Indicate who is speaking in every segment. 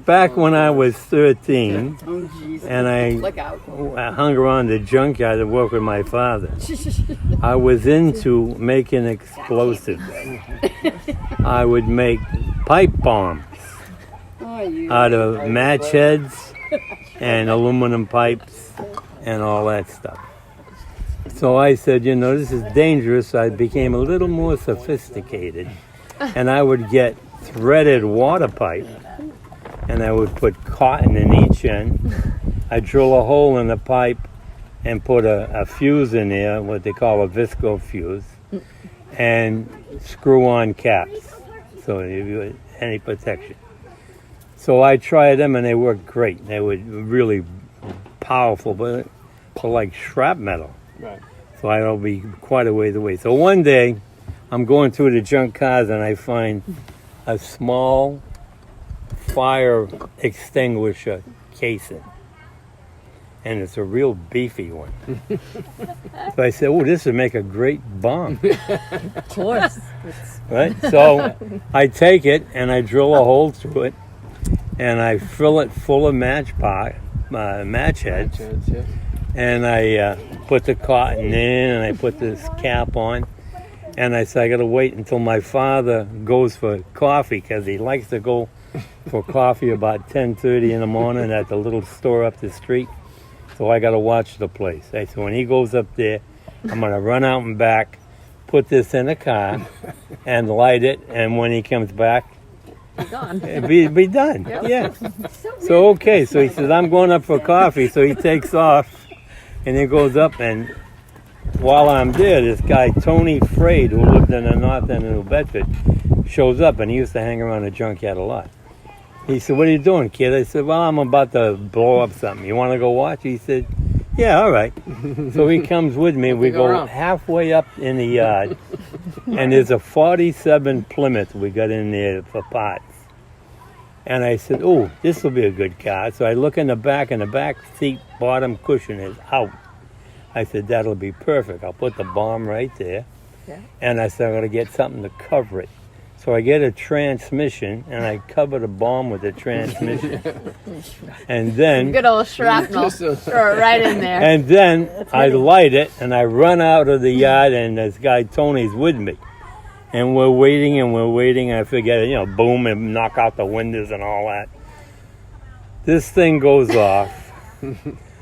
Speaker 1: back when I was 13, and I hung around the junkyard to work with my father, I was into making explosives. I would make pipe bombs out of match heads and aluminum pipes and all that stuff. So I said, you know, this is dangerous. I became a little more sophisticated, and I would get threaded water pipe, and I would put cotton in each end. I'd drill a hole in the pipe and put a fuse in there, what they call a visco fuse, and screw on caps, so you had any protection. So I tried them, and they worked great. They were really powerful, but like shrapnel.
Speaker 2: Right.
Speaker 1: So I'll be quite a ways away. So one day, I'm going through the junk cars, and I find a small fire extinguisher casing. And it's a real beefy one. So I said, oh, this would make a great bomb.
Speaker 3: Of course.
Speaker 1: Right? So I take it, and I drill a hole through it, and I fill it full of match heads.
Speaker 2: Yeah.
Speaker 1: And I put the cotton in, and I put this cap on. And I said, I got to wait until my father goes for coffee, because he likes to go for coffee about 10:30 in the morning at the little store up the street. So I got to watch the place. I said, when he goes up there, I'm going to run out and back, put this in a car, and light it. And when he comes back,
Speaker 3: Gone.
Speaker 1: it'll be done.
Speaker 3: Yep.
Speaker 1: Yeah. So, okay. So he says, I'm going up for coffee. So he takes off, and he goes up, and while I'm there, this guy, Tony Fraid, who lived in the north end of New Bedford, shows up, and he used to hang around the junkyard a lot. He said, what are you doing, kid? I said, well, I'm about to blow up something. You want to go watch? He said, yeah, all right. So he comes with me. We go halfway up in the yard, and there's a 47 Plymouth we got in there for parts. And I said, oh, this will be a good car. So I look in the back, and the back seat bottom cushion is out. I said, that'll be perfect. I'll put the bomb right there.
Speaker 3: Yeah.
Speaker 1: And I said, I'm going to get something to cover it. So I get a transmission, and I cover the bomb with the transmission. And then,
Speaker 3: Good old shrapnel. Throw it right in there.
Speaker 1: and then I light it, and I run out of the yard, and this guy Tony's with me. And we're waiting, I forget, boom, and knock out the windows and all that. This thing goes off,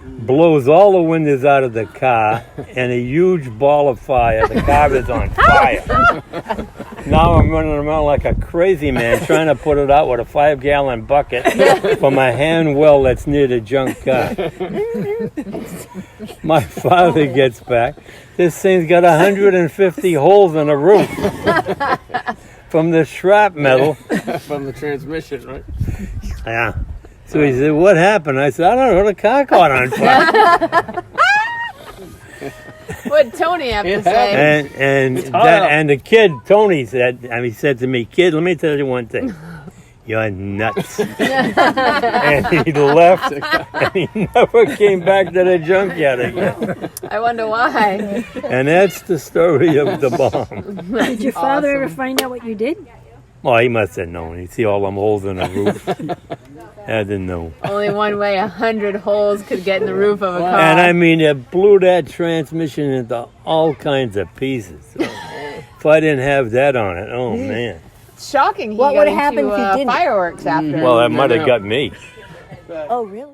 Speaker 1: blows all the windows out of the car, and a huge ball of fire. The car is on fire. Now I'm running around like a crazy man trying to put it out with a 5-gallon bucket from a hand well that's near the junk car. My father gets back. This thing's got 150 holes in the roof from the shrapnel.
Speaker 2: From the transmission, right?
Speaker 1: Yeah. So he said, what happened? I said, I don't know, the car caught on fire.
Speaker 3: What'd Tony have to say?
Speaker 1: And the kid, Tony, said to me, kid, let me tell you one thing. You're nuts. And he left, and he never came back to the junkyard again.
Speaker 3: I wonder why.
Speaker 1: And that's the story of the bomb.
Speaker 4: Did your father ever find out what you did?
Speaker 1: Well, he must have known. He'd see all them holes in the roof. I didn't know.
Speaker 3: Only one way 100 holes could get in the roof of a car.
Speaker 1: And I mean, it blew that transmission into all kinds of pieces. So, if I didn't have that on it, oh man.
Speaker 3: It's shocking he
Speaker 4: What
Speaker 3: got
Speaker 4: would have happened
Speaker 3: into
Speaker 4: if you didn't?
Speaker 3: fireworks after.
Speaker 1: Well, that might have got me.
Speaker 4: Oh, really?